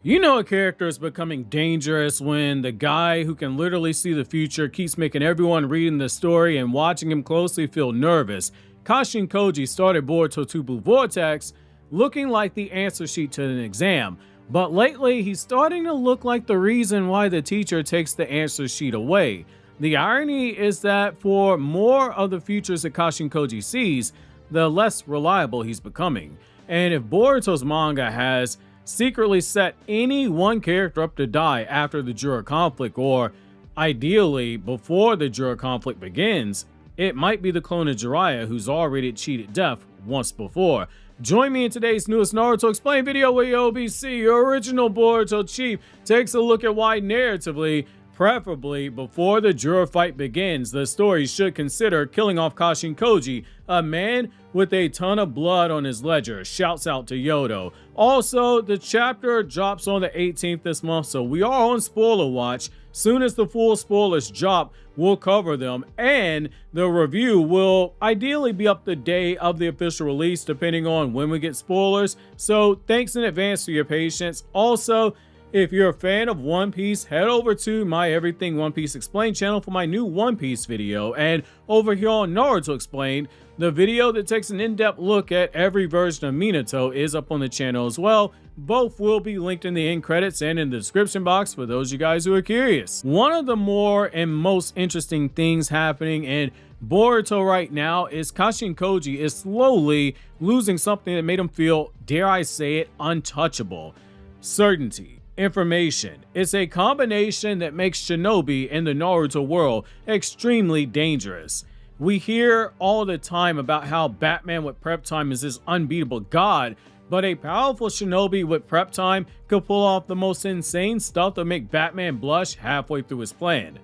You know a character is becoming dangerous when the guy who can literally see the future keeps making everyone reading the story and watching him closely feel nervous. Kashin Koji started Boruto Two Blue Vortex looking like the answer sheet to an exam, but lately he's starting to look like the reason why the teacher takes the answer sheet away. The irony is that for more of the futures that Kashin Koji sees, the less reliable he's becoming. And if Boruto's manga has secretly set any one character up to die after the Jura conflict, or ideally before the Jura conflict begins, it might be the clone of Jiraiya who's already cheated death once before. Join me in today's newest Naruto Explained video where your OBC, your original Boruto chief, takes a look at why narratively, preferably before the Jura fight begins, the story should consider killing off Kashin Koji, a man with a ton of blood on his ledger. Shouts out to Yodo. Also, the chapter drops on the 18th this month, so we are on spoiler watch. Soon as the full spoilers drop, we'll cover them, and the review will ideally be up the day of the official release, depending on when we get spoilers. So thanks in advance for your patience. Also, if you're a fan of One Piece, head over to my Everything One Piece Explained channel for my new One Piece video. And over here on Naruto Explained, the video that takes an in-depth look at every version of Minato is up on the channel as well. Both will be linked in the end credits and in the description box for those of you guys who are curious. One of the more and most interesting things happening in Boruto right now is Kashin Koji is slowly losing something that made him feel, dare I say it, untouchable. Certainty. Information. It's a combination that makes shinobi in the Naruto world extremely dangerous. We hear all the time about how Batman with prep time is this unbeatable god, but a powerful shinobi with prep time could pull off the most insane stuff to make Batman blush halfway through his plan.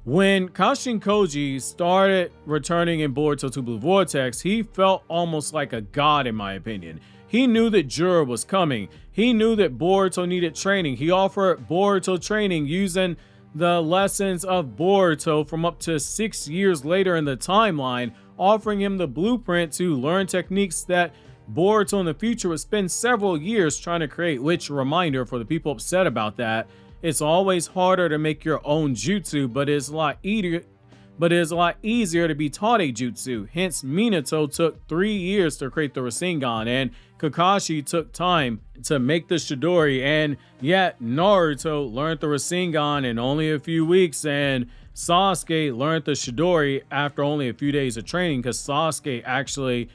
When Kashin Koji started returning in Boruto Two Blue Vortex, he felt almost like a god in my opinion. He knew that Jura was coming. He knew that Boruto needed training. He offered Boruto training using the lessons of Boruto from up to 6 years later in the timeline, offering him the blueprint to learn techniques that Boruto in the future would spend several years trying to create, which, reminder for the people upset about that, it's always harder to make your own jutsu, but it's a lot easier to be taught a jutsu. Hence, Minato took 3 years to create the Rasengan, and Kakashi took time to make the Chidori, and yet Naruto learned the Rasengan in only a few weeks, and Sasuke learned the Chidori after only a few days of training, because Sasuke actually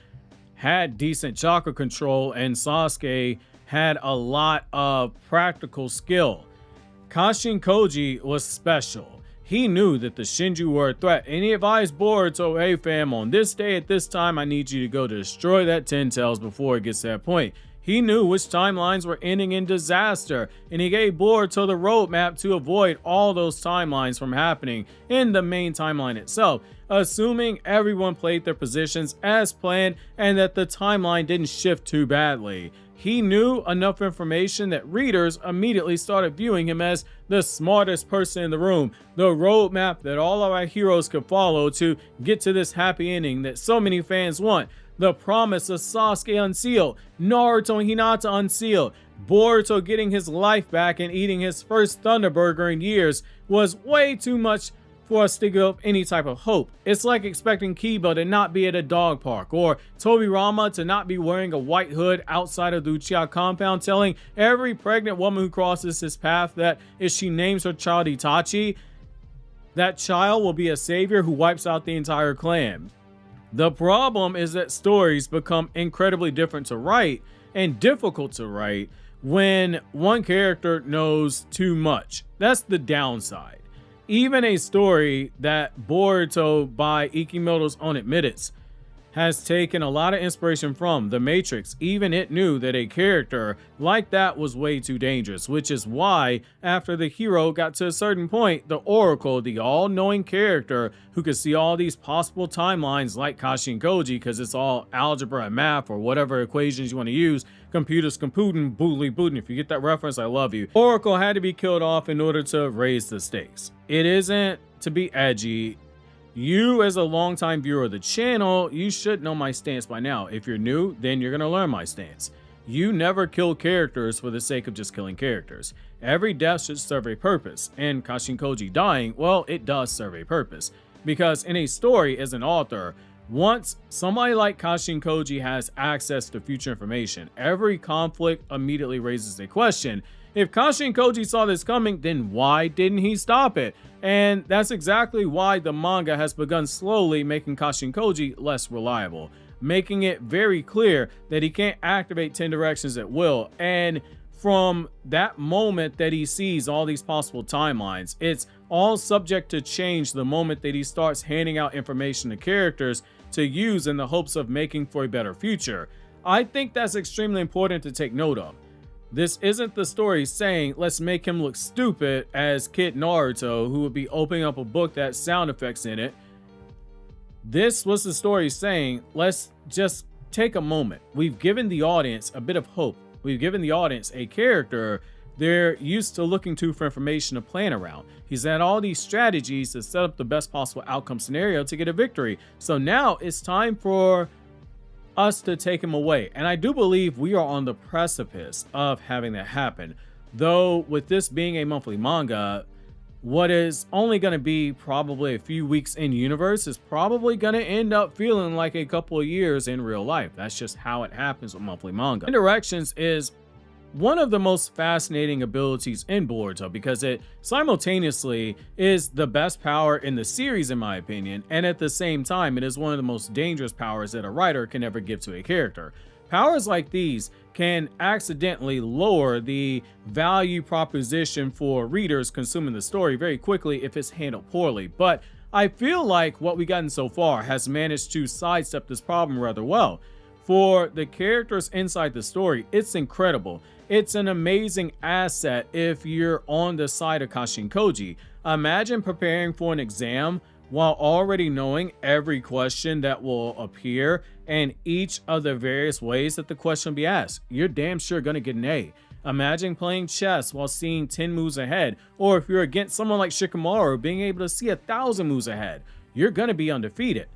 had decent chakra control, and Sasuke had a lot of practical skill. Kashin Koji was special. He knew that the Shinju were a threat, and he advised Boruto, hey fam, on this day at this time, I need you to go destroy that Ten Tails before it gets to that point. He knew which timelines were ending in disaster, and he gave Boruto the roadmap to avoid all those timelines from happening in the main timeline itself, assuming everyone played their positions as planned and that the timeline didn't shift too badly. He knew enough information that readers immediately started viewing him as the smartest person in the room, the roadmap that all of our heroes could follow to get to this happy ending that so many fans want. The promise of Sasuke unsealed, Naruto and Hinata unsealed, Boruto getting his life back and eating his first Thunderburger in years was way too much for us to give up any type of hope. It's like expecting Kiba to not be at a dog park, or Tobirama to not be wearing a white hood outside of the Uchiha compound, telling every pregnant woman who crosses his path that if she names her child Itachi, that child will be a savior who wipes out the entire clan. The problem is that stories become incredibly different to write and difficult to write when one character knows too much. That's the downside. Even a story that Boruto, by Ikimoto's own admittance, has taken a lot of inspiration from The Matrix, even it knew that a character like that was way too dangerous, which is why after the hero got to a certain point, the Oracle, the all-knowing character who could see all these possible timelines like Kashin Koji, because it's all algebra and math or whatever equations you want to use, computers computing, boodly booting. If you get that reference, I love you. Oracle had to be killed off in order to raise the stakes. It isn't to be edgy. You, as a longtime viewer of the channel, you should know my stance by now. If you're new, then you're going to learn my stance. You never kill characters for the sake of just killing characters. Every death should serve a purpose, and Kashin Koji dying, well, it does serve a purpose. Because in a story, as an author, once somebody like Kashin Koji has access to future information, every conflict immediately raises a question. If Kashin Koji saw this coming, then why didn't he stop it? And that's exactly why the manga has begun slowly making Kashin Koji less reliable, making it very clear that he can't activate 10 directions at will. And from that moment that he sees all these possible timelines, it's all subject to change the moment that he starts handing out information to characters to use in the hopes of making for a better future. I think that's extremely important to take note of. This isn't the story saying, let's make him look stupid as Kid Naruto, who would be opening up a book that has sound effects in it. This was the story saying, let's just take a moment. We've given the audience a bit of hope. We've given the audience a character they're used to looking to for information to plan around. He's had all these strategies to set up the best possible outcome scenario to get a victory. So now it's time for us to take him away. And I do believe we are on the precipice of having that happen. Though with this being a monthly manga, what is only going to be probably a few weeks in universe is probably going to end up feeling like a couple of years in real life. That's just how it happens with monthly manga. Indirections is one of the most fascinating abilities in Boruto because it simultaneously is the best power in the series, in my opinion, and at the same time it is one of the most dangerous powers that a writer can ever give to a character. Powers like these can accidentally lower the value proposition for readers consuming the story very quickly if it's handled poorly, but I feel like what we've gotten so far has managed to sidestep this problem rather well. For the characters inside the story, it's incredible. It's an amazing asset if you're on the side of Kashin Koji. Imagine preparing for an exam while already knowing every question that will appear and each of the various ways that the question will be asked. You're damn sure gonna get an A. Imagine playing chess while seeing 10 moves ahead, or if you're against someone like Shikamaru being able to see 1,000 moves ahead, you're gonna be undefeated.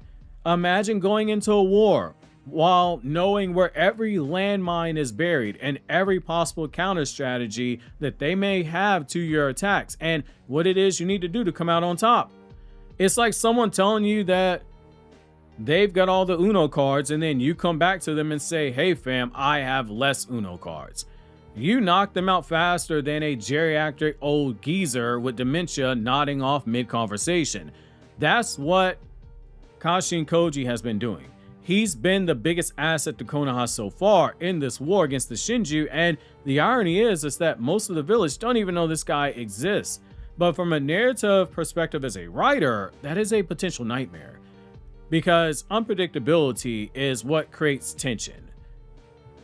Imagine going into a war while knowing where every landmine is buried and every possible counter strategy that they may have to your attacks and what it is you need to do to come out on top. It's like someone telling you that they've got all the Uno cards and then you come back to them and say, hey fam, I have less Uno cards. You knock them out faster than a geriatric old geezer with dementia nodding off mid-conversation. That's what Kashin Koji has been doing. He's been the biggest asset to Konoha so far in this war against the Shinju, and the irony is that most of the village don't even know this guy exists. But from a narrative perspective as a writer, that is a potential nightmare. Because unpredictability is what creates tension.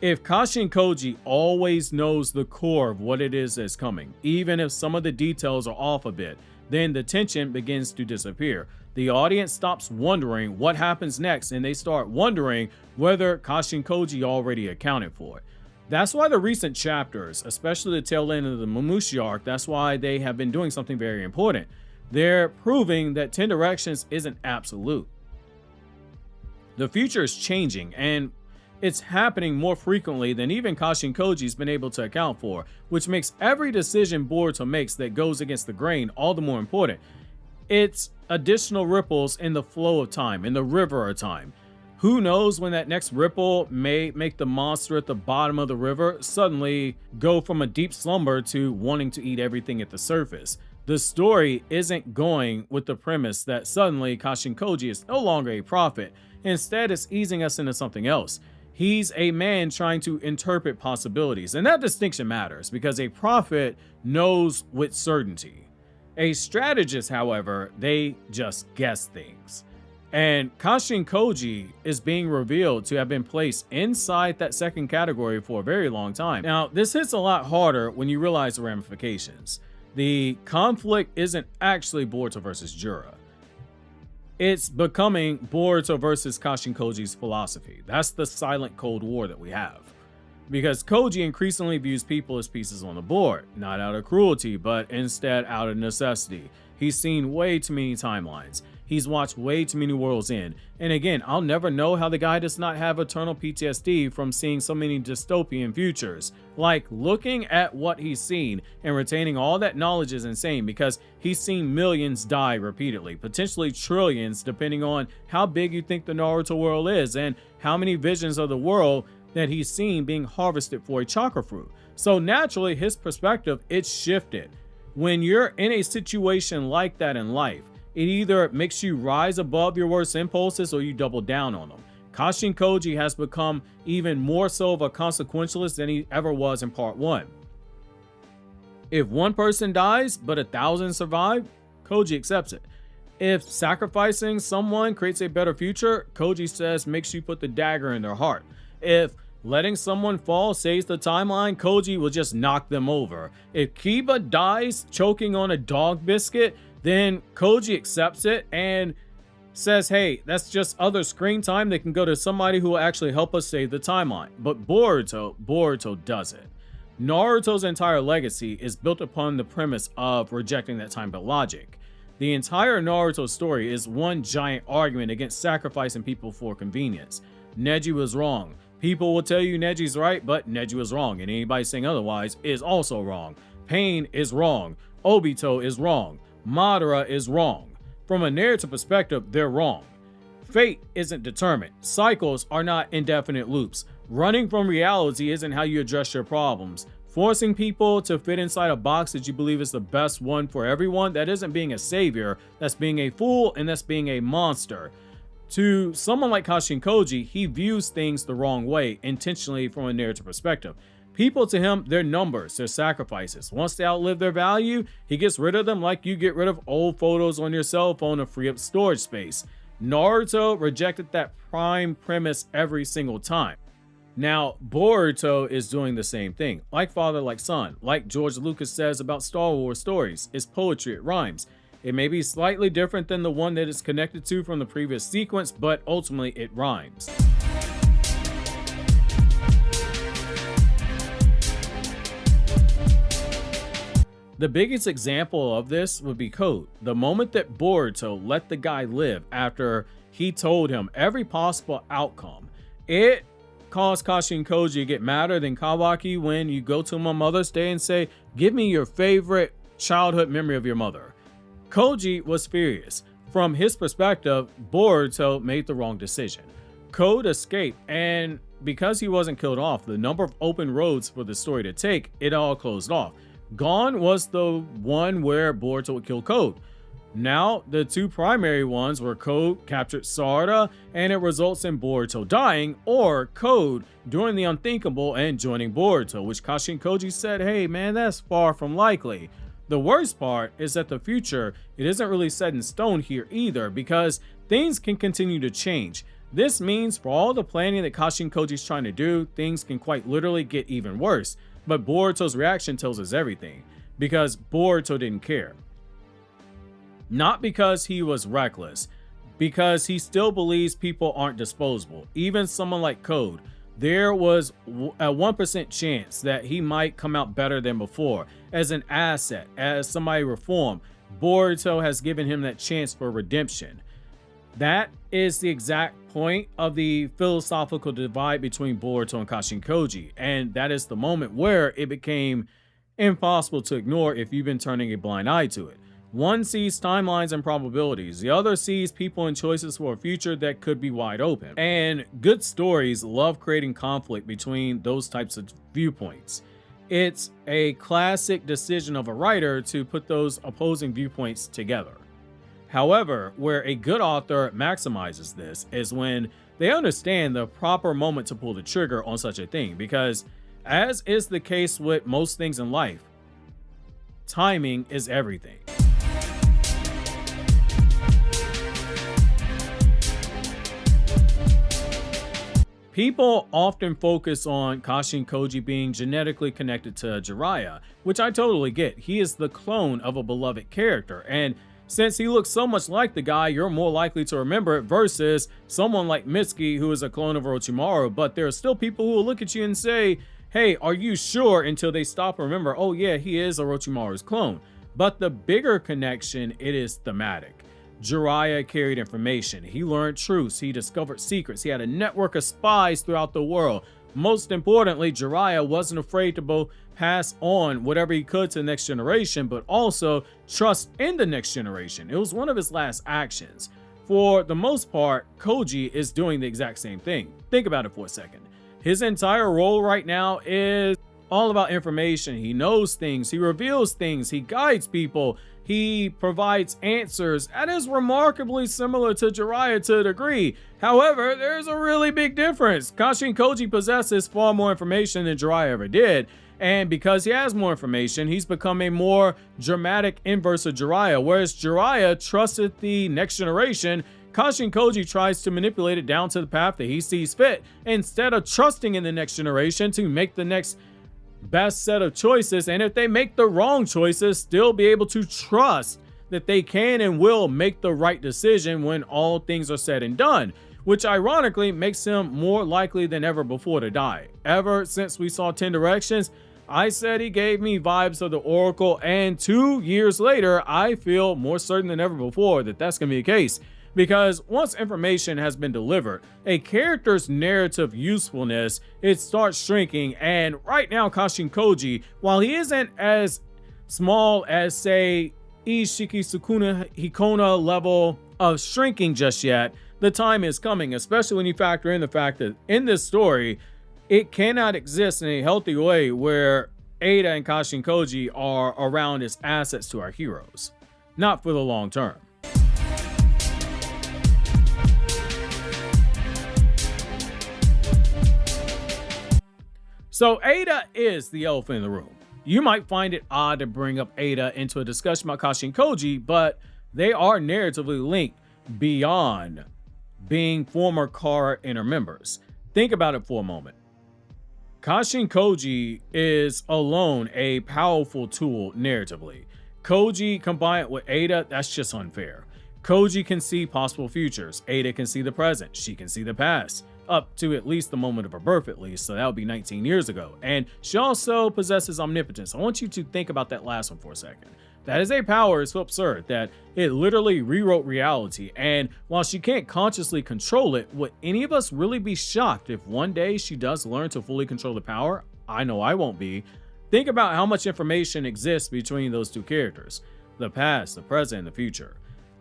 If Kashin Koji always knows the core of what it is that's coming, even if some of the details are off a bit, then the tension begins to disappear. The audience stops wondering what happens next and they start wondering whether Kashin Koji already accounted for it. That's why the recent chapters, especially the tail end of the Mamushi arc, that's why they have been doing something very important. They're proving that 10 directions isn't absolute. The future is changing and it's happening more frequently than even Kashin Koji's been able to account for, which makes every decision Boruto makes that goes against the grain all the more important. It's additional ripples in the flow of time, in the river of time. Who knows when that next ripple may make the monster at the bottom of the river suddenly go from a deep slumber to wanting to eat everything at the surface. The story isn't going with the premise that suddenly Kashin Koji is no longer a prophet. Instead, it's easing us into something else. He's a man trying to interpret possibilities, and that distinction matters because a prophet knows with certainty. A strategist, however, they just guess things. And Kashin Koji is being revealed to have been placed inside that second category for a very long time. Now, this hits a lot harder when you realize the ramifications. The conflict isn't actually Boruto versus Jura. It's becoming Boruto versus Kashin Koji's philosophy. That's the silent Cold War that we have. Because Koji increasingly views people as pieces on the board, not out of cruelty, but instead out of necessity. He's seen way too many timelines. he's watched way too many worlds in. And again, I'll never know how the guy does not have eternal PTSD from seeing so many dystopian futures. Like, looking at what he's seen and retaining all that knowledge is insane, because he's seen millions die repeatedly, potentially trillions, depending on how big you think the Naruto world is and how many visions of the world that he's seen being harvested for a chakra fruit. So naturally, his perspective, it's shifted. When you're in a situation like that in life, it either makes you rise above your worst impulses or you double down on them. Kashin Koji has become even more so of a consequentialist than he ever was in part 1. If one person dies, but 1,000 survive, Koji accepts it. If sacrificing someone creates a better future, Koji says makes you put the dagger in their heart. If letting someone fall saves the timeline, Koji will just knock them over. If Kiba dies choking on a dog biscuit, then Koji accepts it and says, hey, that's just other screen time that can go to somebody who will actually help us save the timeline. But Boruto doesn't. Naruto's entire legacy is built upon the premise of rejecting that time-belt logic. The entire Naruto story is one giant argument against sacrificing people for convenience. Neji was wrong. People will tell you Neji's right, but Neji was wrong, and anybody saying otherwise is also wrong. Pain is wrong. Obito is wrong. Madara is wrong. From a narrative perspective, they're wrong. Fate isn't determined. Cycles are not indefinite loops. Running from reality isn't how you address your problems. Forcing people to fit inside a box that you believe is the best one for everyone, that isn't being a savior, that's being a fool, and that's being a monster. To someone like Kashin Koji, he views things the wrong way, intentionally from a narrative perspective. People to him, they're numbers, they're sacrifices. Once they outlive their value, he gets rid of them like you get rid of old photos on your cell phone to free up storage space. Naruto rejected that prime premise every single time. Now, Boruto is doing the same thing. Like father, like son. Like George Lucas says about Star Wars stories, it's poetry, it rhymes. It may be slightly different than the one that it's connected to from the previous sequence, but ultimately it rhymes. The biggest example of this would be Code. The moment that Boruto let the guy live after he told him every possible outcome, it caused Kashin Koji to get madder than Kawaki when you go to him on Mother's Day and say, give me your favorite childhood memory of your mother. Koji was furious. From his perspective, Boruto made the wrong decision. Code escaped, and because he wasn't killed off, the number of open roads for the story to take, it all closed off. Gone was the one where Boruto would kill Code. Now, the two primary ones were Code captured Sarada, and it results in Boruto dying, or Code doing the unthinkable and joining Boruto, which Kashin Koji said, hey man, that's far from likely. The worst part is that the future, it isn't really set in stone here either, because things can continue to change. This means for all the planning that Kashin Koji's trying to do, things can quite literally get even worse. But Boruto's reaction tells us everything, because Boruto didn't care. Not because he was reckless, because he still believes people aren't disposable. Even someone like Code, there was a 1% chance that he might come out better than before. As an asset, as somebody reformed, Boruto has given him that chance for redemption. That is the exact point of the philosophical divide between Boruto and Kashin Koji, and that is the moment where it became impossible to ignore if you've been turning a blind eye to it. One sees timelines and probabilities, the other sees people and choices for a future that could be wide open. And good stories love creating conflict between those types of viewpoints. It's a classic decision of a writer to put those opposing viewpoints together. However, where a good author maximizes this is when they understand the proper moment to pull the trigger on such a thing, because as is the case with most things in life, timing is everything. People often focus on Kashin Koji being genetically connected to Jiraiya, which I totally get. He is the clone of a beloved character, and since he looks so much like the guy, you're more likely to remember it versus someone like Mitsuki, who is a clone of Orochimaru. But there are still people who will look at you and say, hey, are you sure? Until they stop and remember, oh yeah, he is Orochimaru's clone. But the bigger connection, it is thematic. Jiraiya carried information. He learned truths. He discovered secrets. He had a network of spies throughout the world. Most importantly, Jiraiya wasn't afraid to both pass on whatever he could to the next generation, but also trust in the next generation. It was one of his last actions. For the most part, Koji is doing the exact same thing. Think about it for a second. His entire role right now is all about information. He knows things, he reveals things, he guides people, he provides answers. That is remarkably similar to Jiraiya to a degree. However, there's a really big difference. Kashin Koji possesses far more information than Jiraiya ever did. And because he has more information, he's become a more dramatic inverse of Jiraiya. Whereas Jiraiya trusted the next generation, Kashin Koji tries to manipulate it down to the path that he sees fit, instead of trusting in the next generation to make the next best set of choices, and if they make the wrong choices, still be able to trust that they can and will make the right decision when all things are said and done, which ironically makes him more likely than ever before to die. Ever since we saw 10 Directions, I said he gave me vibes of the Oracle, and 2 years later, I feel more certain than ever before that that's going to be the case. Because once information has been delivered, a character's narrative usefulness, it starts shrinking. And right now, Kashin Koji, while he isn't as small as, say, Ishiki Sukuna Hikona level of shrinking just yet, the time is coming, especially when you factor in the fact that in this story, it cannot exist in a healthy way where Ada and Kashin Koji are around as assets to our heroes. Not for the long term. So Ada is the elephant in the room. You might find it odd to bring up Ada into a discussion about Kashin Koji, but they are narratively linked beyond being former Kara inner members. Think about it for a moment. Kashin Koji is alone a powerful tool narratively. Koji combined with Ada, that's just unfair. Koji can see possible futures. Ada can see the present. She can see the past. Up to at least the moment of her birth, at least, so that would be 19 years ago. And she also possesses omnipotence. I want you to think about that last one for a second. That is a power so absurd that it literally rewrote reality. And while she can't consciously control it, would any of us really be shocked if one day she does learn to fully control the power? I know I won't be. Think about how much information exists between those two characters. The past, the present, and the future.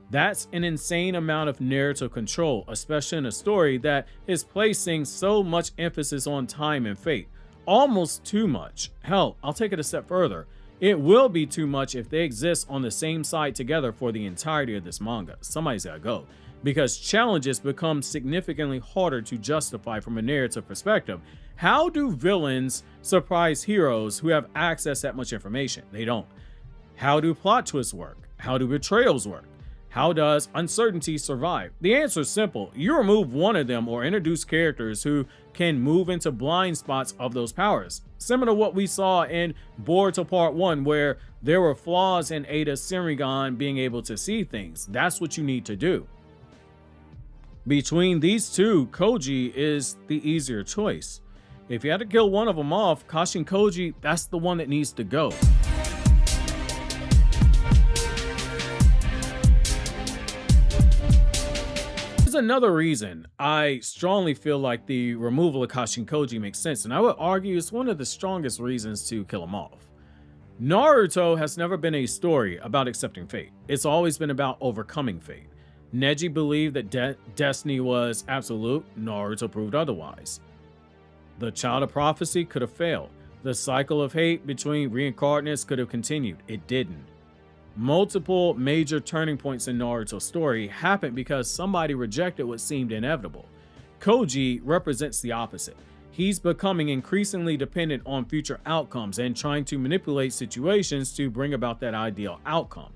That's an insane amount of narrative control, especially in a story that is placing so much emphasis on time and fate. Almost too much. Hell, I'll take it a step further. It will be too much if they exist on the same side together for the entirety of this manga. Somebody's gotta go. Because challenges become significantly harder to justify from a narrative perspective. How do villains surprise heroes who have access to that much information? They don't. How do plot twists work? How do betrayals work? How does uncertainty survive? The answer is simple. You remove one of them or introduce characters who can move into blind spots of those powers. Similar to what we saw in Boruto Part 1, where there were flaws in Ada's senrigan being able to see things. That's what you need to do. Between these two, Koji is the easier choice. If you had to kill one of them off, Kashin Koji, that's the one that needs to go. Another reason I strongly feel like the removal of Kashin Koji makes sense, and I would argue it's one of the strongest reasons to kill him off. Naruto has never been a story about accepting fate. It's always been about overcoming fate. Neji believed that destiny was absolute. Naruto proved otherwise. The child of prophecy could have failed. The cycle of hate between reincarnates could have continued. It didn't. Multiple major turning points in Naruto's story happened because somebody rejected what seemed inevitable. Koji represents the opposite. He's becoming increasingly dependent on future outcomes and trying to manipulate situations to bring about that ideal outcome.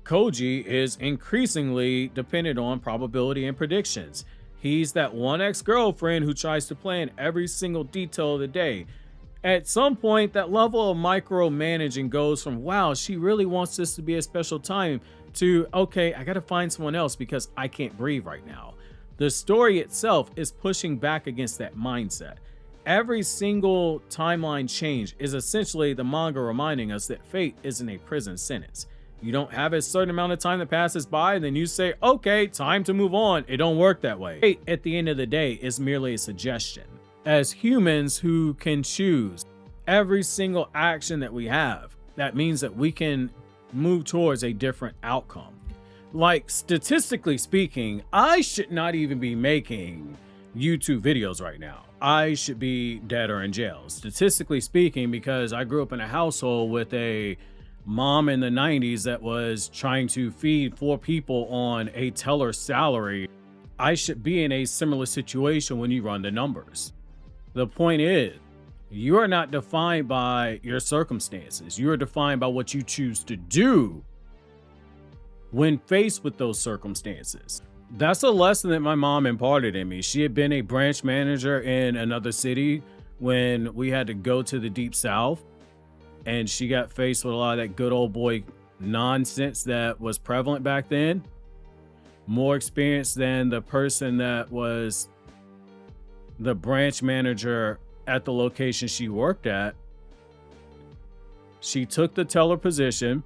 Koji is increasingly dependent on probability and predictions. He's that one ex-girlfriend who tries to plan every single detail of the day. At some point, that level of micromanaging goes from, wow, she really wants this to be a special time, to, okay, I gotta find someone else because I can't breathe right now. The story itself is pushing back against that mindset. Every single timeline change is essentially the manga reminding us that fate isn't a prison sentence. You don't have a certain amount of time that passes by and then you say, okay, time to move on. It don't work that way. Fate, at the end of the day, is merely a suggestion. As humans who can choose every single action that we have, that means that we can move towards a different outcome. Like, statistically speaking, I should not even be making YouTube videos right now. I should be dead or in jail, statistically speaking, because I grew up in a household with a mom in the 90s that was trying to feed 4 people on a teller salary. I should be in a similar situation when you run the numbers. The point is, you are not defined by your circumstances. You are defined by what you choose to do when faced with those circumstances. That's a lesson that my mom imparted in me. She had been a branch manager in another city when we had to go to the deep south, and she got faced with a lot of that good old boy nonsense that was prevalent back then. More experience than the person that was the branch manager at the location she worked at. She took the teller position,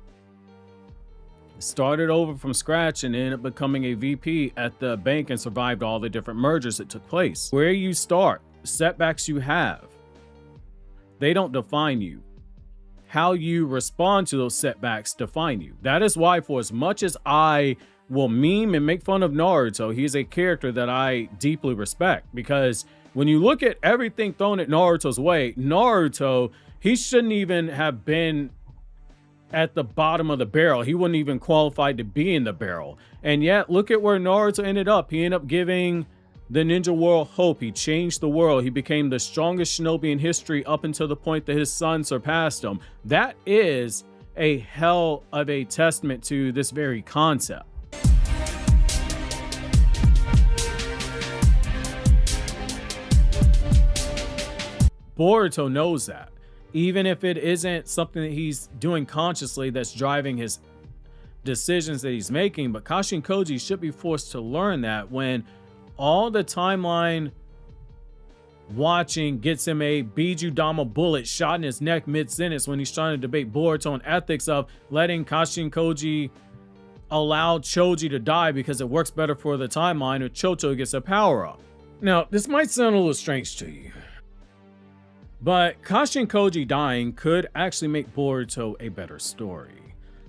started over from scratch, and ended up becoming a VP at the bank and survived all the different mergers that took place. Where you start, setbacks you have, they don't define you. How you respond to those setbacks define you. That is why, for as much as I will meme and make fun of Naruto, he's a character that I deeply respect, because when you look at everything thrown at Naruto's way, Naruto, he shouldn't even have been at the bottom of the barrel. He wasn't even qualified to be in the barrel. And yet, look at where Naruto ended up. He ended up giving the ninja world hope. He changed the world. He became the strongest shinobi in history up until the point that his son surpassed him. That is a hell of a testament to this very concept. Boruto knows that. Even if it isn't something that he's doing consciously that's driving his decisions that he's making, but Kashin Koji should be forced to learn that when all the timeline watching gets him a Bijudama bullet shot in his neck mid-sentence when he's trying to debate Boruto on ethics of letting Kashin Koji allow Choji to die because it works better for the timeline, or Chocho gets a power-up. Now, this might sound a little strange to you, but Kashin Koji dying could actually make Boruto a better story.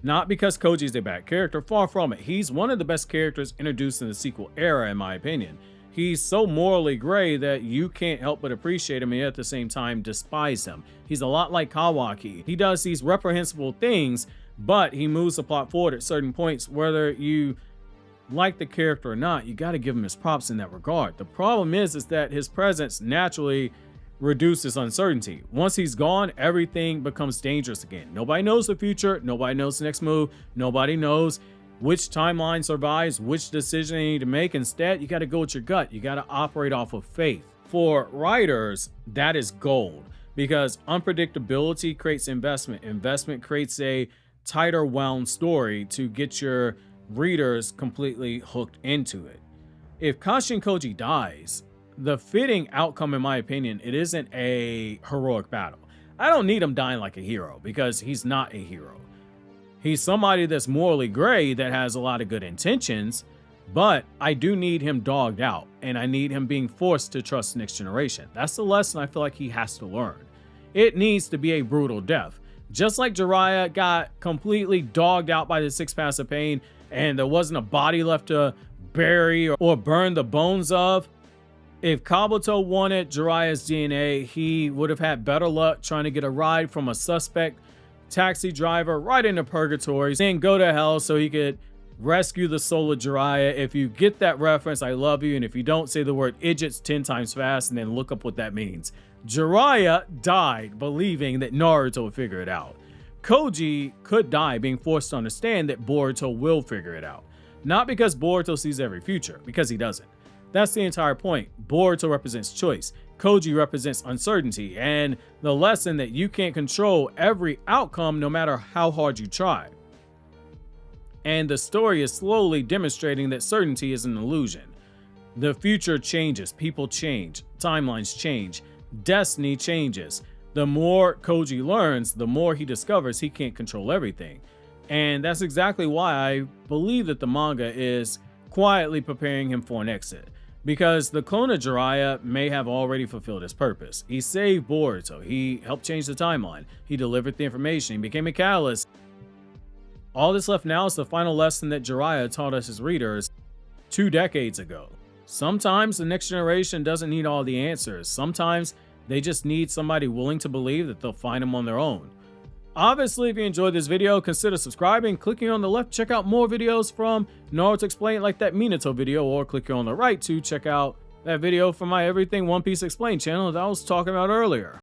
Not because Koji's a bad character, far from it. He's one of the best characters introduced in the sequel era, in my opinion. He's so morally gray that you can't help but appreciate him and at the same time despise him. He's a lot like Kawaki. He does these reprehensible things, but he moves the plot forward at certain points. Whether you like the character or not, you got to give him his props in that regard. The problem is that his presence naturally reduces uncertainty. Once he's gone, everything becomes dangerous again. Nobody knows the future. Nobody knows the next move. Nobody knows which timeline survives, which decision you need to make. Instead, you got to go with your gut. You got to operate off of faith. For writers, that is gold, because unpredictability creates investment. Investment creates a tighter wound story to get your readers completely hooked into it. If Kashin Koji dies, the fitting outcome, in my opinion, it isn't a heroic battle. I don't need him dying like a hero, because he's not a hero. He's somebody that's morally gray that has a lot of good intentions, but I do need him dogged out, and I need him being forced to trust the next generation. That's the lesson I feel like he has to learn. It needs to be a brutal death. Just like Jiraiya got completely dogged out by the 6 paths of pain, and there wasn't a body left to bury or burn the bones of. If Kabuto wanted Jiraiya's DNA, he would have had better luck trying to get a ride from a suspect taxi driver right into purgatory, then go to hell so he could rescue the soul of Jiraiya. If you get that reference, I love you. And if you don't, say the word idiots 10 times fast and then look up what that means. Jiraiya died believing that Naruto would figure it out. Koji could die being forced to understand that Boruto will figure it out. Not because Boruto sees every future, because he doesn't. That's the entire point. Boruto represents choice. Koji represents uncertainty and the lesson that you can't control every outcome no matter how hard you try. And the story is slowly demonstrating that certainty is an illusion. The future changes, people change, timelines change, destiny changes. The more Koji learns, the more he discovers he can't control everything. And that's exactly why I believe that the manga is quietly preparing him for an exit. Because the clone of Jiraiya may have already fulfilled his purpose. He saved Boruto, he helped change the timeline, he delivered the information, he became a catalyst. All that's left now is the final lesson that Jiraiya taught us as readers 2 decades ago. Sometimes the next generation doesn't need all the answers. Sometimes they just need somebody willing to believe that they'll find them on their own. Obviously, if you enjoyed this video, consider subscribing, clicking on the left, check out more videos from Naruto Explained like that Minato video, or clicking on the right to check out that video from my Everything One Piece Explained channel that I was talking about earlier.